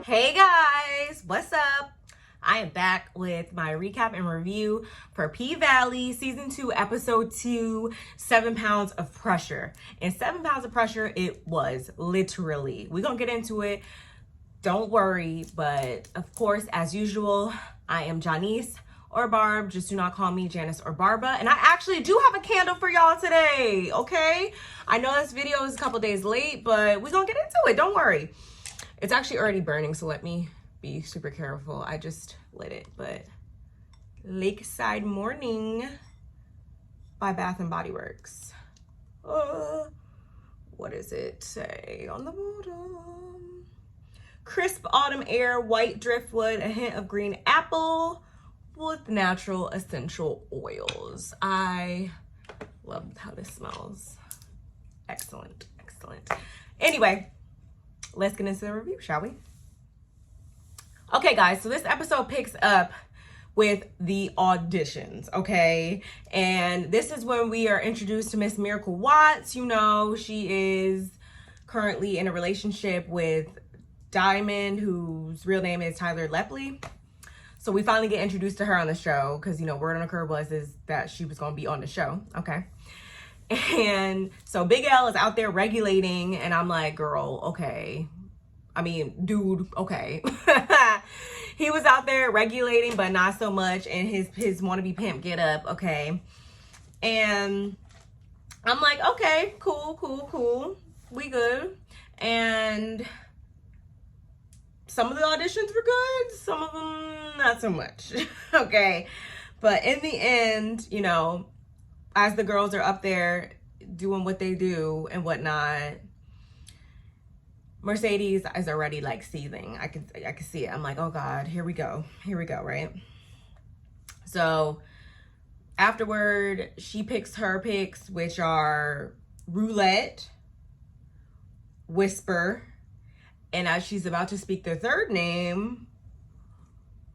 Hey guys, what's up? I am back with my recap and review for PValley Season 2, Episode 2, 7 Pounds of Pressure. And 7 Pounds of Pressure, it was literally. We're going to get into it. Don't worry. But of course, as usual, I am Janice or Barb. Just do not call me Janice or Barba. And I actually do have a candle for y'all today, okay? I know this video is a couple days late, but we're going to get into it. Don't worry. It's actually already burning, so let me be super careful. I just lit it, but Lakeside Morning by Bath and Body Works. What does it say on the bottom? Crisp autumn air, white driftwood, a hint of green apple with natural essential oils. I love how this smells. Excellent, excellent. Anyway, let's get into the review, shall we? Okay, guys, so this episode picks up with the auditions, okay? And this is when we are introduced to Miss Miracle Watts. You know, she is currently in a relationship with Diamond, whose real name is Tyler Lepley. So we finally get introduced to her on the show because, you know, word on the curb is that she was going to be on the show, okay? And so Big L is out there regulating, and I'm like, girl, okay. I mean, dude, okay. He was out there regulating, but not so much in his wannabe pimp get up, okay. And I'm like, okay, cool. We good. And some of the auditions were good, some of them not so much, okay. But in the end, you know, as the girls are up there doing what they do and whatnot, Mercedes is already like seething. I can see it. I'm like, oh God, here we go, right? So afterward, she picks her picks, which are Roulette, Whisper, and as she's about to speak their third name,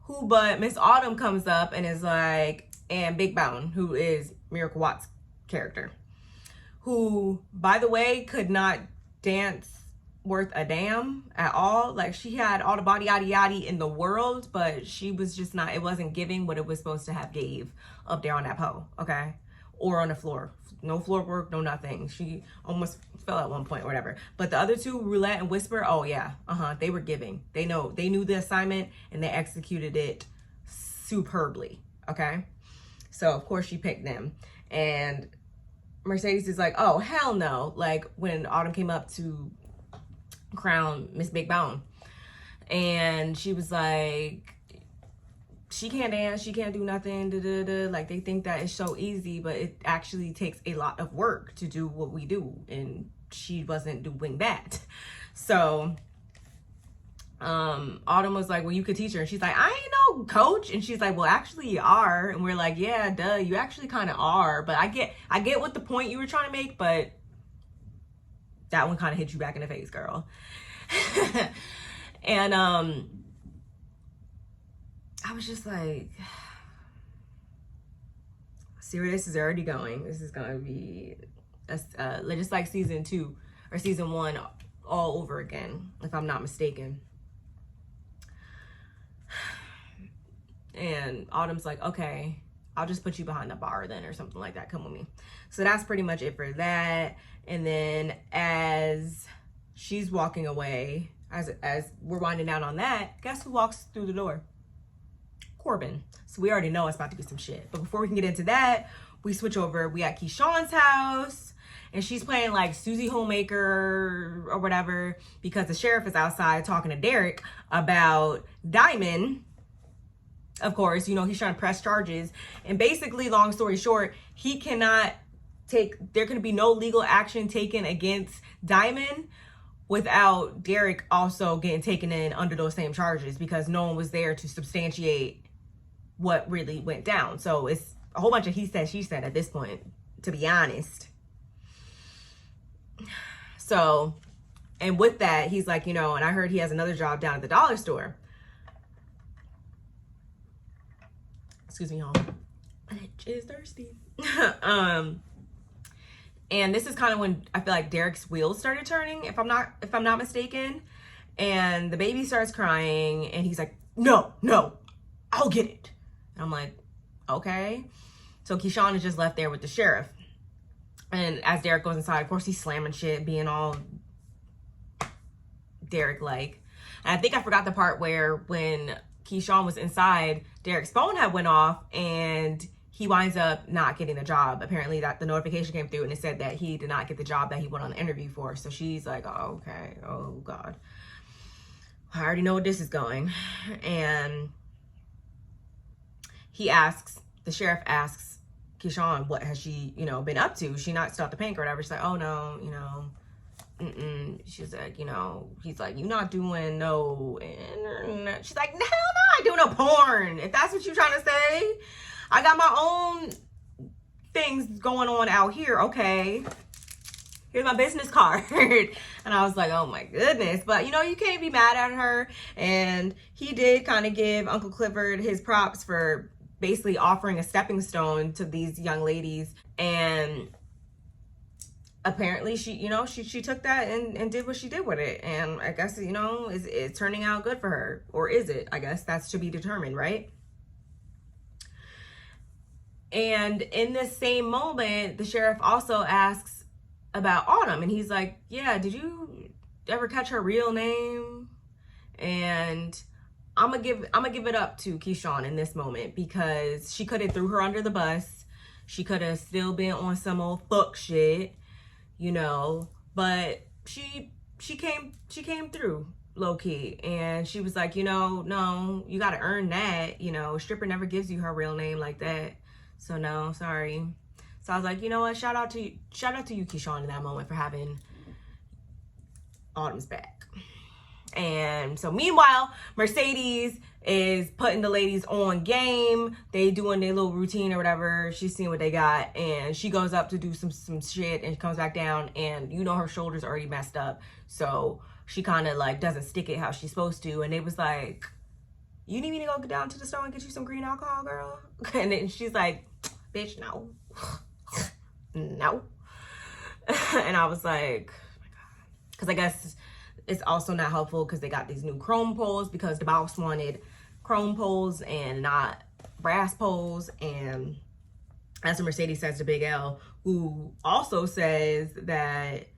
who but Miss Autumn comes up and is like, and Big Bone, who is Miracle Watts' character, who, by the way, could not dance worth a damn at all. Like, she had all the body yaddy yaddy in the world, but she was just not, it wasn't giving what it was supposed to have gave up there on that pole, okay? Or on the floor. No floor work, no nothing. She almost fell at one point or whatever. But the other two, Roulette and Whisper, oh yeah, they were giving. They knew the assignment and they executed it superbly, okay? So of course she picked them. And Mercedes is like, oh, hell no. Like when Autumn came up to crown Miss Big Bone, and she was like, she can't dance, she can't do nothing, like they think that it's so easy, but it actually takes a lot of work to do what we do, and she wasn't doing that. So Autumn was like, well, you could teach her, and she's like, I ain't no coach. And she's like, well, actually you are. And we're like, yeah, duh, you actually kind of are, but I get what the point you were trying to make, but that one kind of hit you back in the face, girl. And I was just like, see where this is already going. This is gonna be just like season 2 or season 1 all over again, if I'm not mistaken. And Autumn's like, okay, I'll just put you behind the bar then, or something like that. Come with me. So that's pretty much it for that. And then as she's walking away, as we're winding down on that, guess who walks through the door? Corbin. So we already know it's about to be some shit. But before we can get into that, we switch over. We at Keyshawn's house, and she's playing like Susie Homemaker or whatever, because the sheriff is outside talking to Derek about Diamond. Of course, you know, he's trying to press charges. And basically, long story short, he cannot there can be no legal action taken against Diamond without Derek also getting taken in under those same charges, because no one was there to substantiate what really went down. So it's a whole bunch of he said, she said at this point, to be honest. So, and with that, he's like, you know, and I heard he has another job down at the dollar store. Excuse me, y'all. Bitch is thirsty. And this is kind of when I feel like Derek's wheels started turning, if I'm not mistaken. And the baby starts crying, and he's like, no, I'll get it. And I'm like, okay. So Keyshawn is just left there with the sheriff. And as Derek goes inside, of course, he's slamming shit, being all Derek-like. And I think I forgot the part where when Keyshawn was inside, Derek's phone had went off, and he winds up not getting the job. Apparently that the notification came through, and it said that he did not get the job that he went on the interview for. So she's like, oh, okay, oh God. I already know where this is going. And the sheriff asks Keyshawn, what has she, been up to? She not stopped the paint or whatever. She's like, oh no, She's like, he's like, you not doing no internet. She's like, hell no, I ain't doing no porn. If that's what you're trying to say, I got my own things going on out here. Okay. Here's my business card. And I was like, oh my goodness. But, you can't be mad at her. And he did kind of give Uncle Clifford his props for basically offering a stepping stone to these young ladies. And apparently she took that and did what she did with it. And I guess, it's turning out good for her. Or is it? I guess that's to be determined, right? And in this same moment, the sheriff also asks about Autumn, and he's like, yeah, did you ever catch her real name? And I'm gonna give it up to Keyshawn in this moment, because she could have threw her under the bus. She could have still been on some old fuck shit, but she came through low key, and she was like, no, you got to earn that. Stripper never gives you her real name like that. So no, sorry. So I was like, you know what? Shout out to you, Keyshawn, in that moment for having Autumn's back. And so meanwhile, Mercedes is putting the ladies on game. They doing their little routine or whatever. She's seeing what they got, and she goes up to do some shit and comes back down, and her shoulders already messed up. So she kind of like doesn't stick it how she's supposed to. And they was like, you need me to go down to the store and get you some green alcohol, girl? And then she's like, bitch, no. No. And I was like, oh my God. Because I guess it's also not helpful because they got these new chrome poles, because the boss wanted chrome poles and not brass poles. And that's what Mercedes says to Big L, who also says that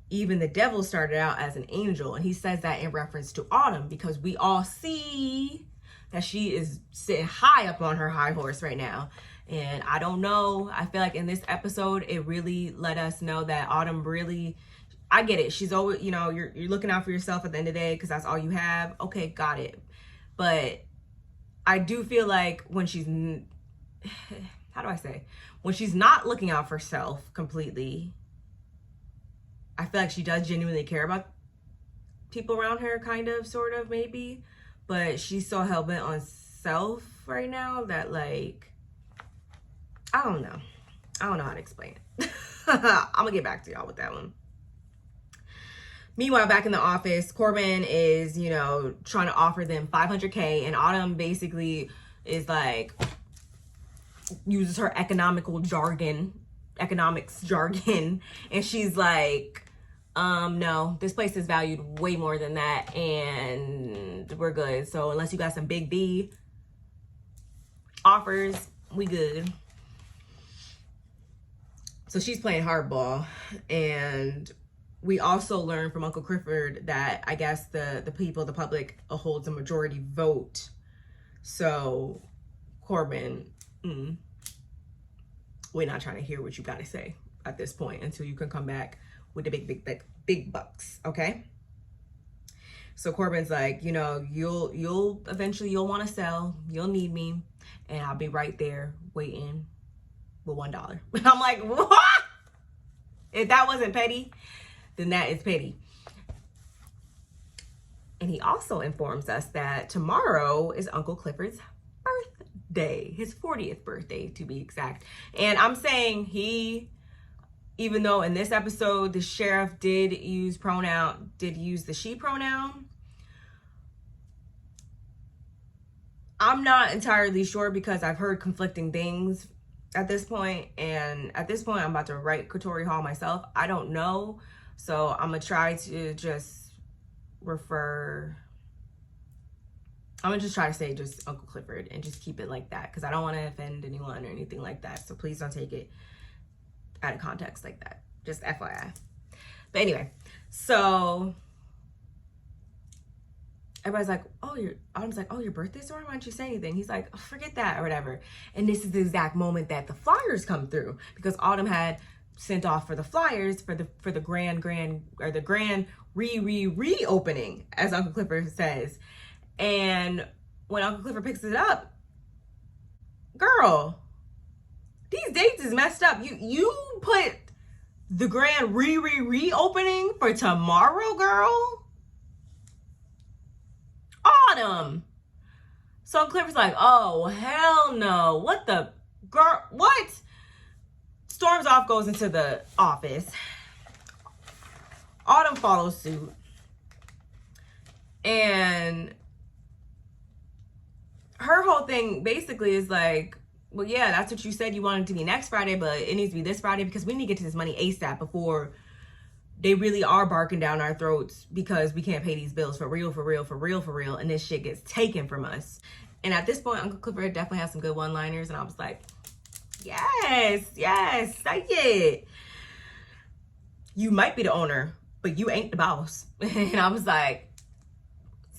even the devil started out as an angel. And he says that in reference to Autumn, because we all see that she is sitting high up on her high horse right now. And I don't know, I feel like in this episode, it really let us know that Autumn really, I get it. She's always, you're looking out for yourself at the end of the day because that's all you have. Okay, got it. But I do feel like when she's, how do I say? When she's not looking out for herself completely, I feel like she does genuinely care about people around her, kind of, sort of, maybe. But she's so hell-bent on self right now that, like, I don't know how to explain it. I'm gonna get back to y'all with that one. Meanwhile, back in the office, Corbin is, trying to offer them $500K, and Autumn basically is like, uses her economics jargon, and she's like, no, this place is valued way more than that, and we're good. So unless you got some big B offers, we good. So she's playing hardball. And we also learned from Uncle Clifford that I guess the people, the public, holds a majority vote. So Corbin, we're not trying to hear what you got to say at this point until you can come back with the big bucks, okay? So Corbin's like, you'll eventually want to sell, you'll need me, and I'll be right there waiting with $1. I'm like, what? If that wasn't petty, then that is petty. And he also informs us that tomorrow is Uncle Clifford's birthday, his 40th birthday to be exact. And I'm saying even though in this episode the sheriff did use the she pronoun, I'm not entirely sure because I've heard conflicting things at this point. And at this point, I'm about to write Katori Hall myself. I don't know. So I'm going to try to just refer, I'm gonna just try to say just Uncle Clifford and just keep it like that, because I don't want to offend anyone or anything like that. So please don't take it out of context like that. Just FYI. But anyway, so everybody's like, oh, Autumn's like, oh, your birthday's tomorrow? Why don't you say anything? He's like, oh, forget that or whatever. And this is the exact moment that the flyers come through, because Autumn had sent off for the flyers for the grand reopening, as Uncle Clifford says. And when Uncle Clifford picks it up, girl, these dates is messed up. You put the grand reopening for tomorrow, girl. Autumn. So Uncle Clifford's like, oh, hell no. What the girl? What? Storms off, goes into the office. Autumn follows suit. And her whole thing basically is like, well, yeah, that's what you said you wanted to be next Friday, but it needs to be this Friday because we need to get to this money ASAP before they really are barking down our throats, because we can't pay these bills for real, and this shit gets taken from us. And at this point, Uncle Clifford definitely has some good one-liners, and I was like, yes, say it. You might be the owner, but you ain't the boss. And I was like,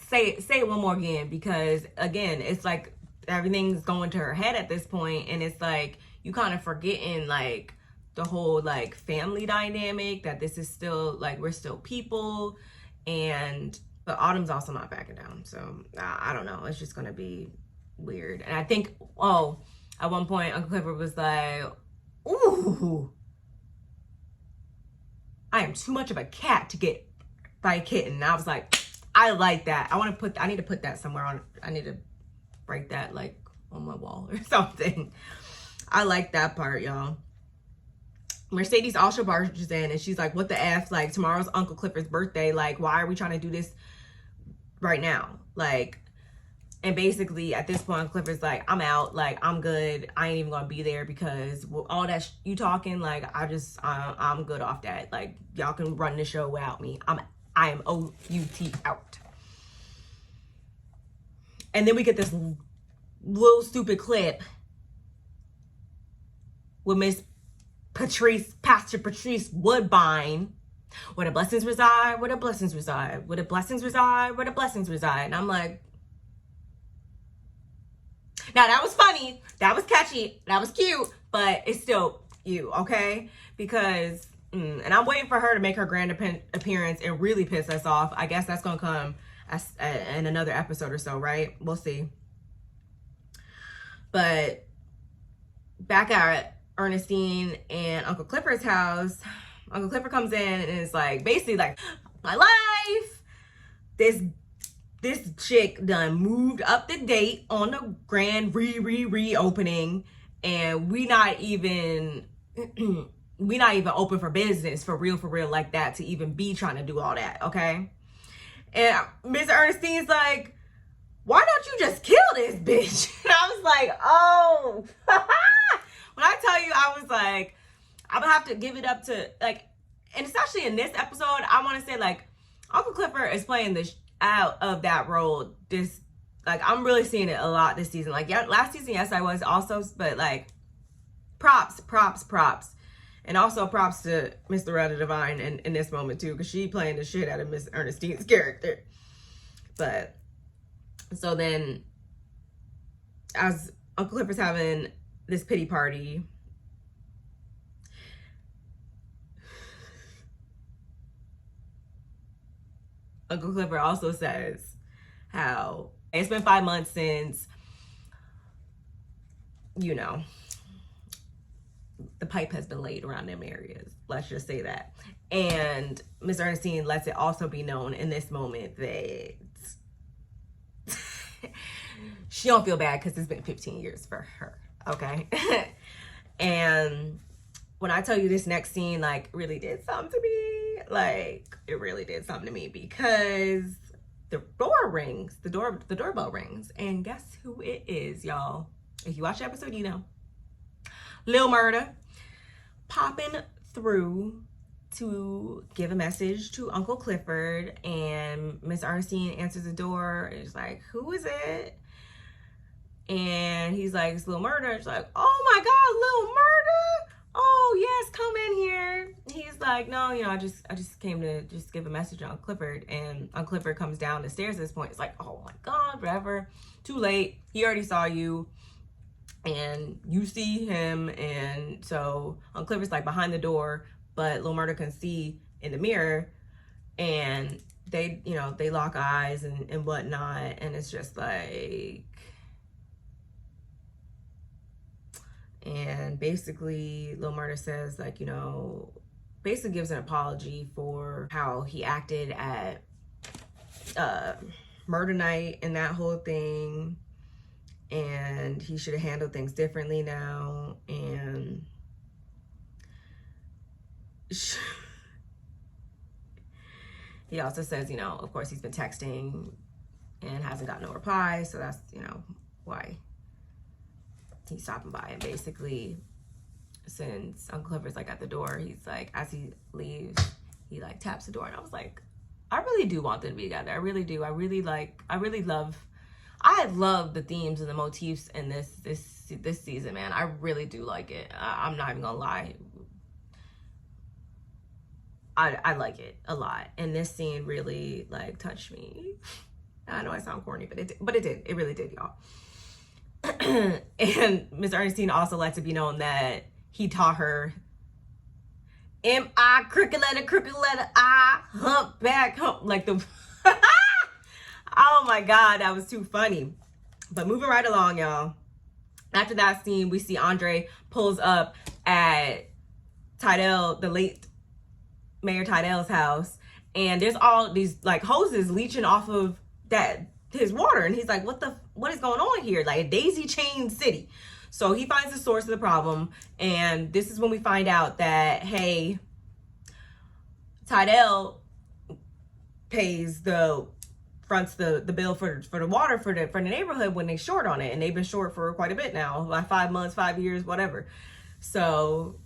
say it one more again, because again, it's like everything's going to her head at this point, and it's like you kind of forgetting like the whole like family dynamic, that this is still like we're still people. And but Autumn's also not backing down, so I don't know, it's just gonna be weird. And I think at one point Uncle Clifford was like, ooh, I am too much of a cat to get by a kitten. And I was like, I like that. I need to put that somewhere on. I need to write that like on my wall or something. I like that part, y'all. Mercedes also barges in and she's like, what the F? Like, tomorrow's Uncle Clifford's birthday. Like, why are we trying to do this right now? Like, and basically at this point, Uncle Clifford's like, I'm out. Like, I'm good. I ain't even gonna be there because all that you talking, like, I'm good off that. Like, y'all can run the show without me. I am OUT out. And then we get this little stupid clip with Pastor Patrice Woodbine. Where the blessings reside, where the blessings reside, where the blessings reside, where the blessings reside. And I'm like, now that was funny, that was catchy, that was cute, but it's still you, okay? Because, and I'm waiting for her to make her grand appearance and really piss us off. I guess that's gonna come in another episode or so, right? We'll see. But back at Ernestine and Uncle Clifford's house, Uncle Clifford comes in and is like, basically like, my life, this chick done moved up the date on the grand reopening, and we not even open for business for real like that to even be trying to do all that, okay? And Miss Ernestine's like, why don't you just kill this bitch? And I was like, oh. When I tell you, I was like, I'm gonna have to give it up to, like, and especially in this episode, I want to say, like, Uncle Clifford is playing the out of that role. This, like, I'm really seeing it a lot this season. Like, yeah, last season, yes, I was also, but, like, props. And also props to Miss Loretta Devine in this moment, too, because she playing the shit out of Miss Ernestine's character. But, so then, as Uncle Clifford's having this pity party, Uncle Clifford also says how it's been 5 months since, you know, the pipe has been laid around them areas. Let's just say that. And Miss Ernestine lets it also be known in this moment that she don't feel bad because it's been 15 years for her, okay? And when I tell you this next scene, like, really did something to me. Like, it really did something to me, because the doorbell rings, and guess who it is, y'all? If you watch the episode, you know. Lil Murda popping through to give a message to Uncle Clifford, and Miss Ernestine answers the door. And it's like, who is it? And he's like, it's Lil Murder. It's like, oh my God, Lil Murder. Oh yes, come in here. He's like, no, you know, I just came to just give a message to Uncle Clifford. And Uncle Clifford comes down the stairs at this point. It's like, oh my God, whatever. Too late. He already saw you. And you see him. And so Uncle Clifford's like behind the door, but Lil Murder can see in the mirror. And they, you know, they lock eyes and whatnot. And it's just like, and basically Lil Murder says, like, you know, basically gives an apology for how he acted at murder night and that whole thing, and he should have handled things differently now. And he also says, you know, of course he's been texting and hasn't got no reply, so that's, you know, why he's stopping by. And basically, since Uncle Clifford's like at the door, he's like, as he leaves, he like taps the door. And I was like, I really do want them to be together. I really do. I love the themes and the motifs in this season, man. I really do like it. I'm not even gonna lie. I like it a lot. And this scene really like touched me. I know I sound corny, but it did. It really did, y'all. And Miss Ernestine also lets it be known that he taught her M-I, crooked letter I, humpback, like the oh my God, that was too funny. But moving right along, y'all. After that scene, we see Andre pulls up at Tydell, the late Mayor Tydell's house, and there's all these like hoses leaching off of his water, and he's like, what is going on here? Like a daisy chain city. So he finds the source of the problem, and this is when we find out that, hey, Tydell pays the bill for the water for the neighborhood when they short on it, and they've been short for quite a bit now, like 5 months, 5 years, whatever. So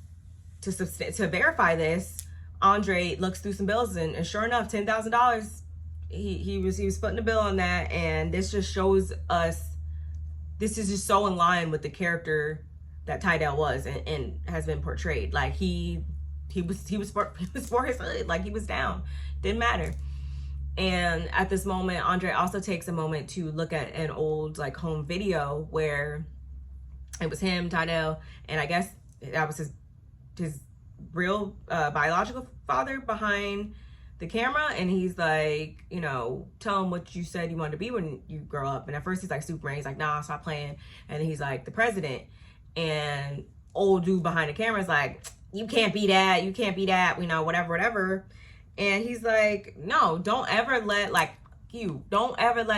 to verify this, Andre looks through some bills, and sure enough, $10,000. He was putting the bill on that, and this just shows us, this is just so in line with the character that Tydell was and has been portrayed. Like he was for his hood, like he was down, didn't matter. And at this moment, Andre also takes a moment to look at an old like home video where it was him, Tydell, and I guess that was his real biological father behind the camera. And he's like, you know, tell him what you said you wanted to be when you grow up. And at first he's like Superman, he's like, nah, stop playing. And then he's like, the president. And old dude behind the camera is like, you can't be that, you know, whatever. And he's like, no, don't ever let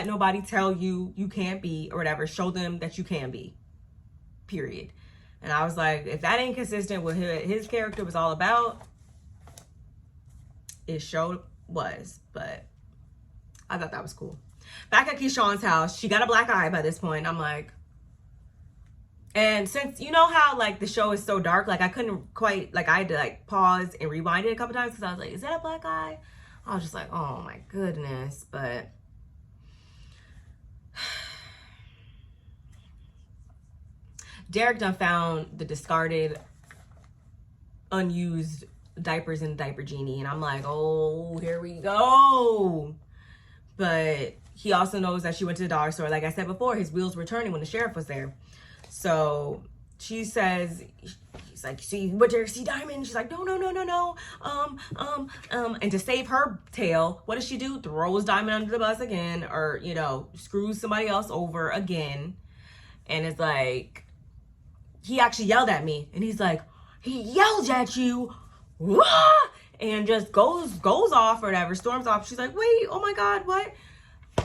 nobody tell you you can't be or whatever. Show them that you can be, period. And I was like, if that ain't consistent with his character was all about, it sure was. But I thought that was cool. Back at Keyshawn's house, she got a black eye by this point. I'm like, and since you know how like the show is so dark, like I couldn't quite, like I had to like pause and rewind it a couple times because I was like, is that a black eye? I was just like, oh my goodness. But Derek done found the discarded, unused diapers in the diaper genie, and I'm like, oh, here we go. But he also knows that she went to the dollar store. Like I said before, his wheels were turning when the sheriff was there. So she says, he's like, see Diamond? She's like, no. And to save her tail, what does she do? Throws Diamond under the bus again, or, you know, screws somebody else over again. And it's like, he actually yelled at me, and he's like, he yelled at you, and just goes off or whatever, storms off. She's like, wait, oh my God, what?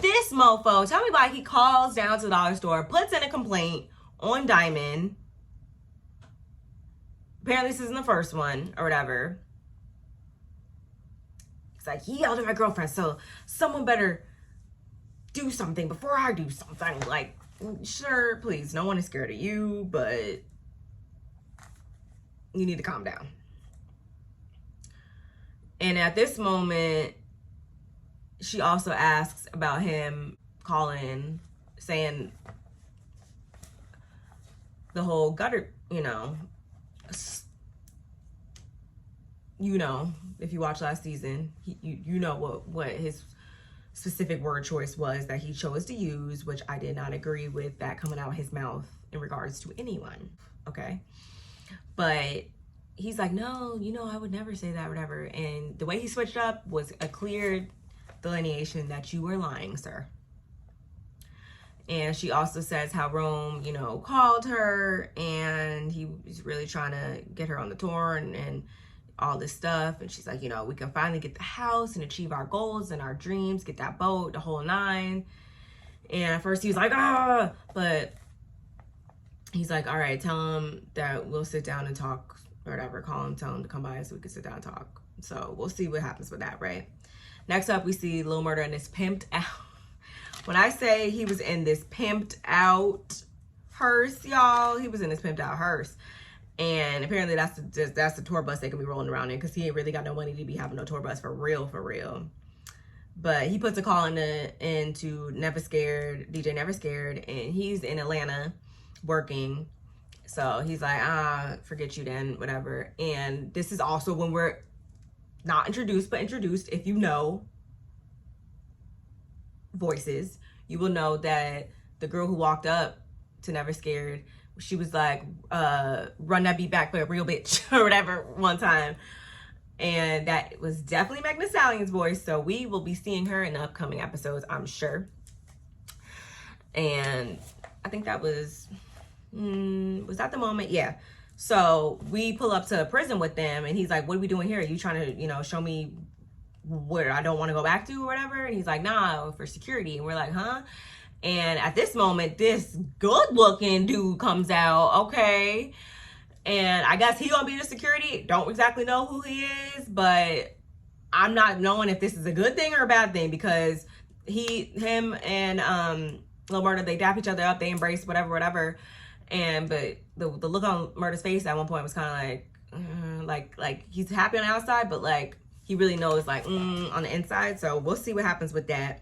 This mofo, tell me why he calls down to the dollar store, puts in a complaint on Diamond. Apparently this isn't the first one or whatever. It's like, he yelled at my girlfriend, so someone better do something before I do something. Like, sure, please, no one is scared of you, but you need to calm down. And at this moment, she also asks about him calling, saying the whole gutter, you know, if you watch last season, you know what his specific word choice was that he chose to use, which I did not agree with that coming out of his mouth in regards to anyone, okay? But he's like, no, I would never say that, whatever. And the way he switched up was a clear delineation that you were lying, sir. And she also says how Rome, called her and he was really trying to get her on the tour and all this stuff. And she's like, we can finally get the house and achieve our goals and our dreams, get that boat, the whole nine. And at first he was like, but he's like, all right, tell him that we'll sit down and talk or whatever. Call him, tell him to come by so we can sit down and talk. So we'll see what happens with that, right? Next up, we see Lil Murda in this pimped out. When I say he was in this pimped out hearse, y'all, he was in this pimped out hearse. And apparently that's the tour bus they could be rolling around in, because he ain't really got no money to be having no tour bus for real. But he puts a call into Never Scared, DJ Never Scared, and he's in Atlanta working. So he's like, forget you then, whatever. And this is also when we're not introduced, but introduced. If you know voices, you will know that the girl who walked up to Never Scared, she was like, run that beat back for a real bitch or whatever one time. And that was definitely Megan Thee Stallion's voice. So we will be seeing her in the upcoming episodes, I'm sure. And I think that was that the moment? Yeah. So we pull up to a prison with them and he's like, what are we doing here? Are you trying to, show me where I don't want to go back to or whatever? And he's like, nah, for security. And we're like, huh? And at this moment, this good looking dude comes out. Okay. And I guess he gonna be the security. Don't exactly know who he is, but I'm not knowing if this is a good thing or a bad thing, because him and Lil Murda, they dap each other up, they embrace whatever. But the look on Murda's face at one point was kind of like he's happy on the outside, but like he really knows on the inside. So we'll see what happens with that.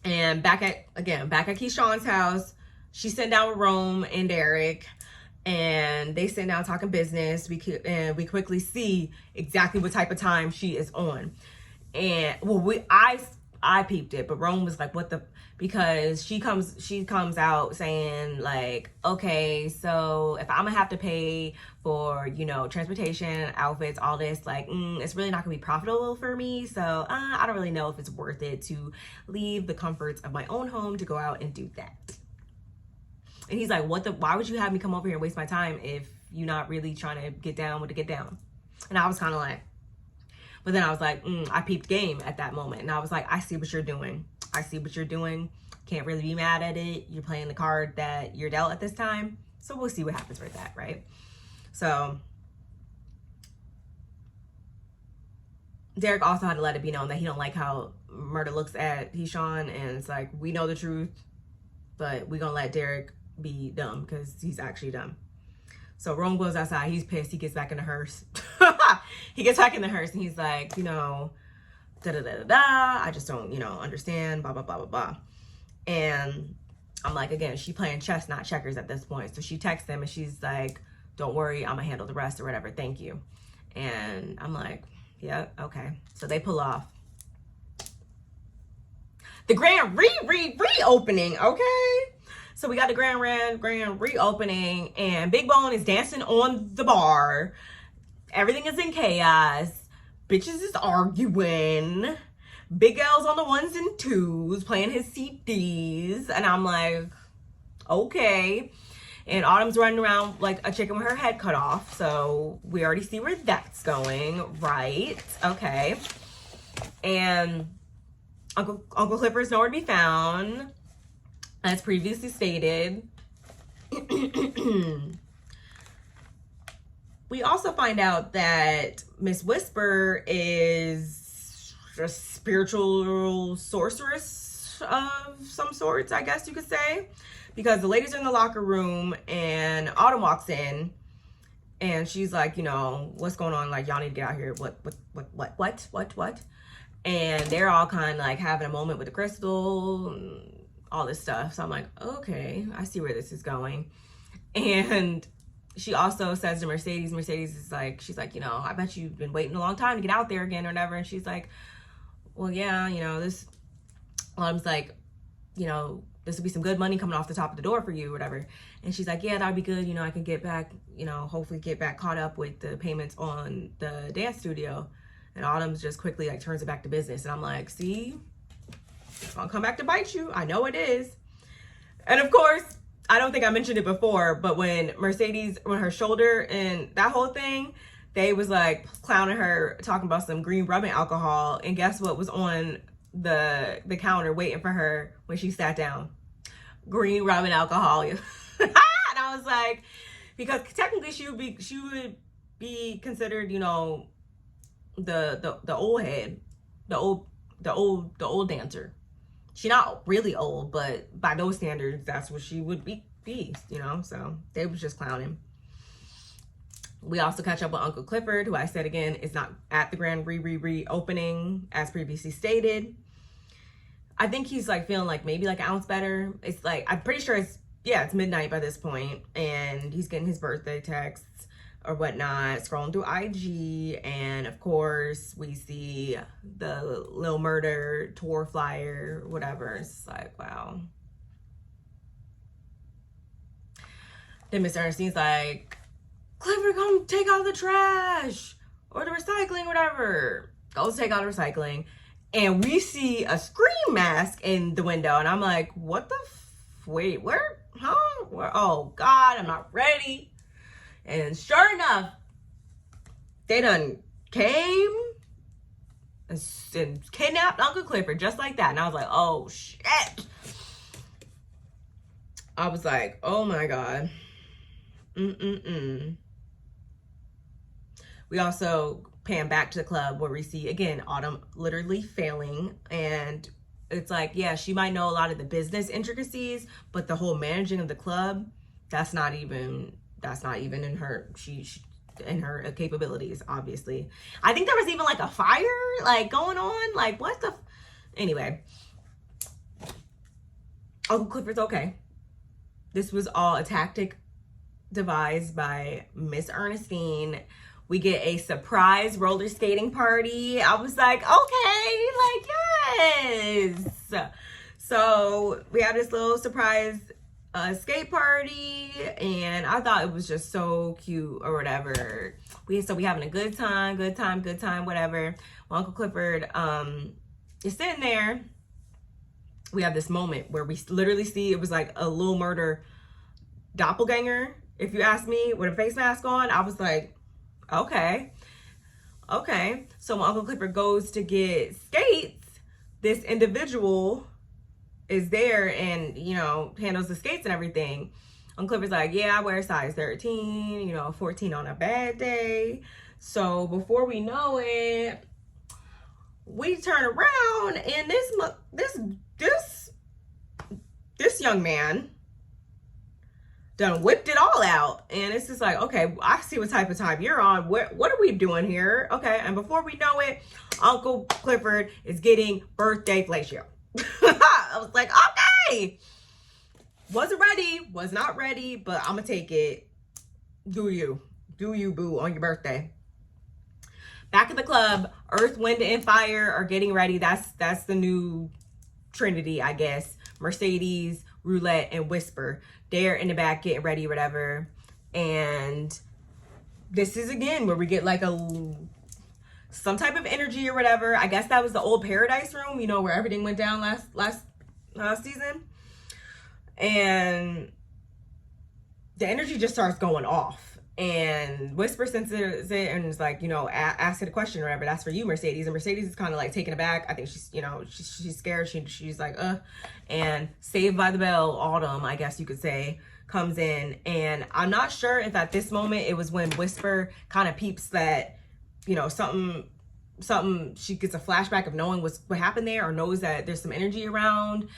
And back at Keyshawn's house, she sat down with Rome and Derek, and they sit down talking business. We quickly see exactly what type of time she is on. And I peeped it, but Rome was like, what the, because she comes out saying like, okay, so if I'm gonna have to pay for, transportation, outfits, all this, it's really not gonna be profitable for me. So I don't really know if it's worth it to leave the comforts of my own home to go out and do that. And he's like, why would you have me come over here and waste my time if you're not really trying to get down with the get down? And I was kind of like, but then I was like, I peeped game at that moment. And I was like, I see what you're doing. Can't really be mad at it. You're playing the card that you're dealt at this time. So we'll see what happens with that, right? So Derek also had to let it be known that he don't like how Murda looks at Keyshawn. And it's like, we know the truth, but we're going to let Derek be dumb because he's actually dumb. So Rome goes outside. He's pissed. He gets back in the hearse. He gets back in the hearse and he's like, I just don't, understand, blah, blah, blah, blah, blah. And I'm like, again, she playing chess, not checkers at this point. So she texts him and she's like, don't worry, I'm gonna handle the rest or whatever. Thank you. And I'm like, yeah, okay. So they pull off. The grand reopening, okay? So we got the grand reopening, and Big Bone is dancing on the bar. Everything is in chaos. Bitches is arguing. Big L's on the ones and twos, playing his CDs. And I'm like, okay. And Autumn's running around like a chicken with her head cut off. So we already see where that's going, right? Okay. And Uncle Clifford's nowhere to be found, as previously stated. We also find out that Miss Whisper is a spiritual sorceress of some sorts, I guess you could say, because the ladies are in the locker room and Autumn walks in And she's like, you know, what's going on? Like, y'all need to get out here. What? And they're all kind of like having a moment with the crystal and all this stuff. So I'm like, okay, I see where this is going. And she also says to Mercedes is like, she's like, you know, I bet you've been waiting a long time to get out there again or whatever. And she's like, well, yeah, you know, this, Autumn's like, you know, this will be some good money coming off the top of the door for you or whatever. And she's like, yeah, that'd be good. You know, I can get back, you know, hopefully get back caught up with the payments on the dance studio. And Autumn's just quickly like turns it back to business. And I'm like, see, it's gonna come back to bite you. I know it is. And of course, I don't think I mentioned it before, but when Mercedes, when her shoulder and that whole thing, they was like clowning her, talking about some green rubbing alcohol. And guess what was on the counter waiting for her when she sat down? Green rubbing alcohol. And I was like, because technically she would be considered, you know, the old head, the old dancer. She's not really old, but by those standards, that's what she would be, you know? So they was just clowning. We also catch up with Uncle Clifford, who I said again is not at the grand reopening as previously stated. I think he's like feeling like maybe like an ounce better. It's like, I'm pretty sure it's midnight by this point, and he's getting his birthday texts or whatnot, scrolling through IG, and of course we see the Lil Murder tour flyer, whatever. It's like, wow. Then Miss Ernestine's like, Clifford, come take out the trash or the recycling, whatever. Goes take out the recycling, and we see a Scream mask in the window, and I'm like, what the wait, where? Huh? Where? Oh God, I'm not ready. And sure enough, they done came and kidnapped Uncle Clifford just like that. And I was like, oh shit. I was like, oh my God. We also pan back to the club where we see, again, Autumn literally failing. And it's like, yeah, she might know a lot of the business intricacies, but the whole managing of the club, that's not even in her, she in her capabilities, obviously. I think there was even like a fire like going on, like what the anyway. Uncle Clifford's okay. This was all a tactic devised by Miss Ernestine. We get a surprise roller skating party. I was like, okay, like yes. So we had this little surprise skate party, and I thought it was just so cute or whatever. We having a good time, whatever. Well, Uncle Clifford is sitting there. We have this moment where we literally see it was like a Lil Murder doppelganger, if you ask me, with a face mask on. I was like, okay. So when Uncle Clifford goes to get skates, this individual is there and, you know, handles the skates and everything. Uncle Clifford's like, yeah, I wear size 13, you know, 14 on a bad day. So before we know it, we turn around and this young man done whipped it all out. And it's just like, okay, I see what type of time you're on. What are we doing here? Okay, and before we know it, Uncle Clifford is getting birthday fellatio. I was like, okay. Wasn't ready, was not ready, but I'm gonna take it. Do you boo on your birthday. Back at the club, Earth, Wind, and Fire are getting ready. That's the new trinity, I guess. Mercedes, Roulette, and Whisper. They're in the back getting ready, whatever. And this is again where we get like some type of energy or whatever. I guess that was the old Paradise Room, you know, where everything went down last season. And the energy just starts going off. And Whisper senses it and is like, you know, ask it a question or whatever. That's for you, Mercedes. And Mercedes is kind of like taken aback. I think she's, you know, she's scared. She's like, And Saved by the Bell, Autumn, I guess you could say, comes in. And I'm not sure if at this moment it was when Whisper kind of peeps that, you know, something, she gets a flashback of knowing what happened there, or knows that there's some energy around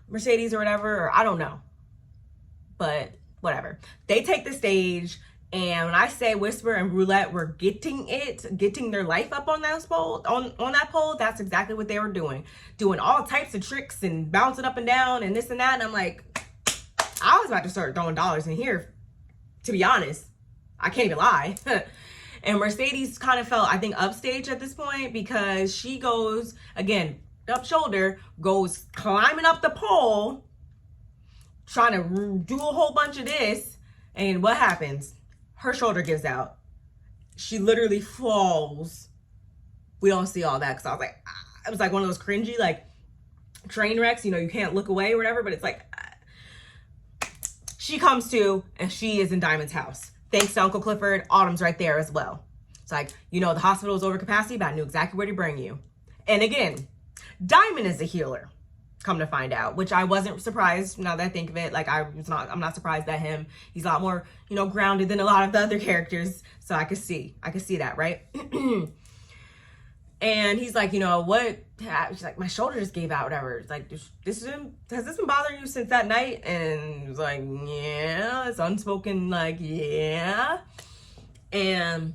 Mercedes or whatever, or I don't know. But whatever. They take the stage. And when I say Whisper and Roulette were getting their life up on that pole, on that pole, that's exactly what they were doing. Doing all types of tricks and bouncing up and down and this and that. And I'm like, I was about to start throwing dollars in here, to be honest. I can't even lie. And Mercedes kind of felt, I think, upstage at this point, because she goes, again, up shoulder, goes climbing up the pole, trying to do a whole bunch of this. And what happens? Her shoulder gives out. She literally falls. We don't see all that, because I was like, it was like one of those cringy, like, train wrecks, you know, you can't look away or whatever, but it's like, she comes to, and she is in Diamond's house. Thanks to Uncle Clifford. Autumn's right there as well. It's like, you know, the hospital is over capacity, but I knew exactly where to bring you. And again, Diamond is a healer, come to find out, which I wasn't surprised now that I think of it. Like, I'm not surprised at him. He's a lot more, you know, grounded than a lot of the other characters. So I could see that, right? And he's like, you know, what? She's like, my shoulder just gave out, whatever. It's like, has this been bothering you since that night? And he's like, yeah, it's unspoken, like, yeah. And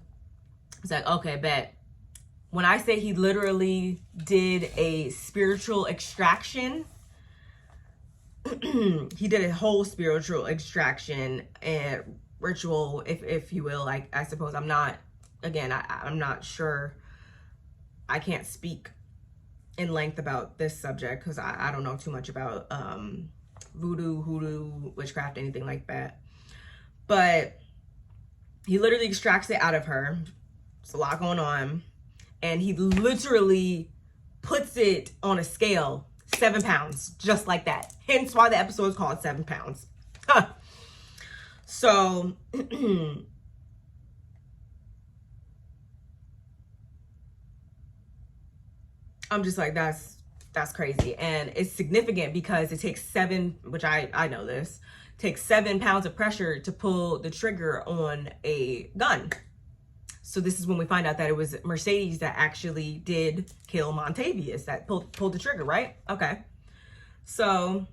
it's like, okay, bet. When I say he literally did a spiritual extraction, he did a whole spiritual extraction and ritual, if you will. Like, I suppose I'm not sure. I can't speak in length about this subject because I don't know too much about voodoo, hoodoo, witchcraft, anything like that. But he literally extracts it out of her. There's a lot going on. And he literally puts it on a scale, 7 pounds, just like that. Hence why the episode is called 7 pounds. Huh. So I'm just like, that's crazy. And it's significant because it takes 7, which I know this, takes 7 pounds of pressure to pull the trigger on a gun. So this is when we find out that it was Mercedes that actually did kill Montavious, that pulled the trigger, right? Okay. So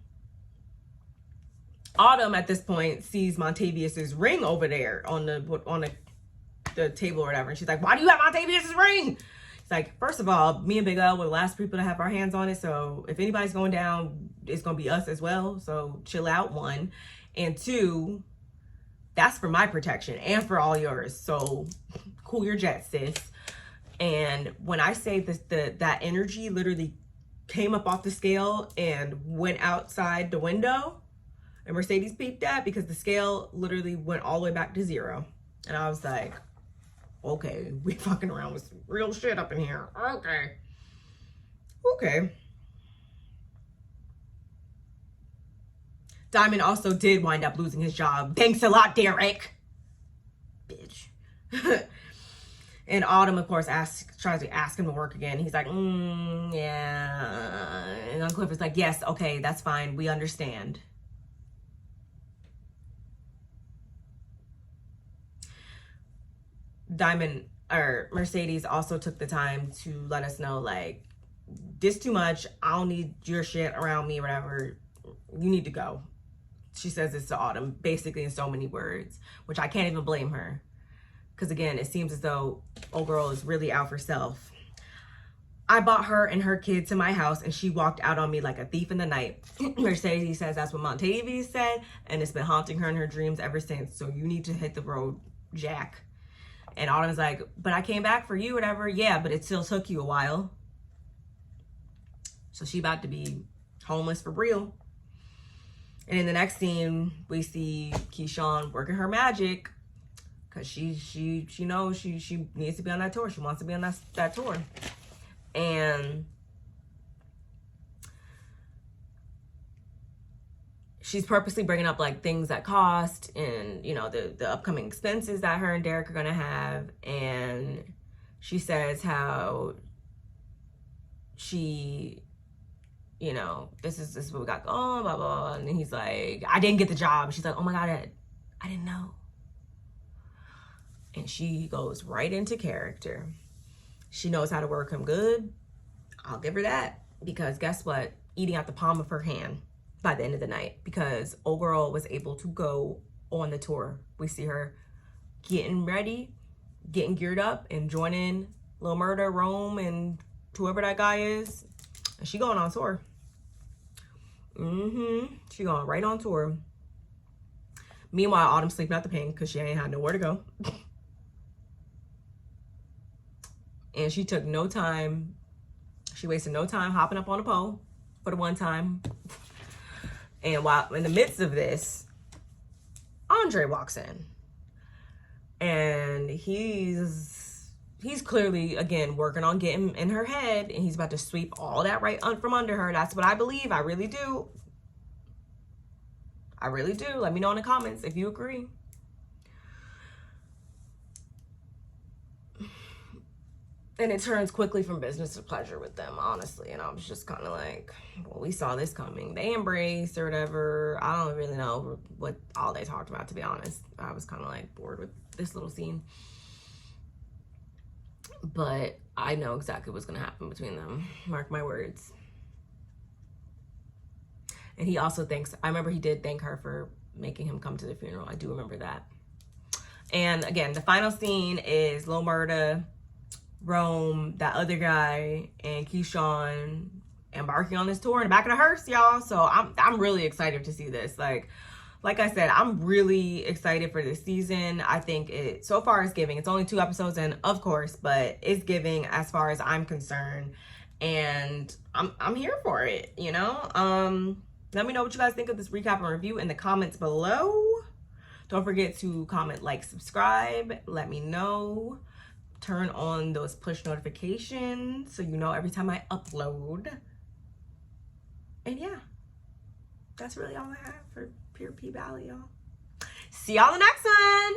Autumn at this point sees Montavious's ring over there on the table or whatever. And she's like, why do you have Montavious's ring? It's like, first of all, me and Big L were the last people to have our hands on it. So if anybody's going down, it's going to be us as well. So chill out, 1. And 2, that's for my protection and for all yours. So cool your jets, sis. And when I say this, that energy literally came up off the scale and went outside the window, and Mercedes peeped that because the scale literally went all the way back to 0. And I was like, okay, we fucking around with some real shit up in here. Okay. Diamond also did wind up losing his job. Thanks a lot, Derek. Bitch. And Autumn, of course, tries to ask him to work again. He's like, yeah. And Uncle Cliff is like, yes, okay, that's fine. We understand. Mercedes also took the time to let us know, like, this too much. I don't need your shit around me, whatever. You need to go. She says this to Autumn, basically in so many words, which I can't even blame her. Because again, it seems as though old girl is really out for self. I bought her and her kid to my house and she walked out on me like a thief in the night. Mercedes says that's what Montavious said, and it's been haunting her in her dreams ever since. So you need to hit the road, Jack. And Autumn's like, but I came back for you, whatever. Yeah, but it still took you a while. So she about to be homeless for real. And in the next scene, we see Keyshawn working her magic. Because she knows she needs to be on that tour. She wants to be on that tour. And she's purposely bringing up like things that cost and, you know, the upcoming expenses that her and Derek are going to have. And she says how she, you know, this is what we got going, blah, blah, blah. And he's like, I didn't get the job. She's like, oh my God, I didn't know. And she goes right into character. She knows how to work him good. I'll give her that. Because guess what? Eating out the palm of her hand by the end of the night. Because old girl was able to go on the tour. We see her getting ready, getting geared up, and joining Lil Murda, Rome, and whoever that guy is. And she going on tour. She going right on tour. Meanwhile, Autumn sleeping at the Pink because she ain't had nowhere to go. And she took no time. She wasted no time hopping up on a pole for the one time. And while in the midst of this, Andre walks in. And he's clearly, again, working on getting in her head. And he's about to sweep all that right from under her. That's what I believe. I really do. I really do. Let me know in the comments if you agree. And it turns quickly from business to pleasure with them, honestly. And I was just kind of like, well, we saw this coming. They embraced or whatever. I don't really know what all they talked about, to be honest. I was kind of like bored with this little scene. But I know exactly what's going to happen between them. Mark my words. And he also thanks, I remember he did thank her for making him come to the funeral. I do remember that. And again, the final scene is Lil Murda, Rome, that other guy, and Keyshawn embarking on this tour in the back of the hearse, y'all. So I'm really excited to see this. Like I said, I'm really excited for this season. I think it so far is giving. It's only 2 episodes in, of course, but it's giving as far as I'm concerned. And I'm here for it, you know? Let me know what you guys think of this recap and review in the comments below. Don't forget to comment, like, subscribe. Let me know. Turn on those push notifications so you know every time I upload. And yeah, that's really all I have for Pure PValley, y'all. See y'all in the next one.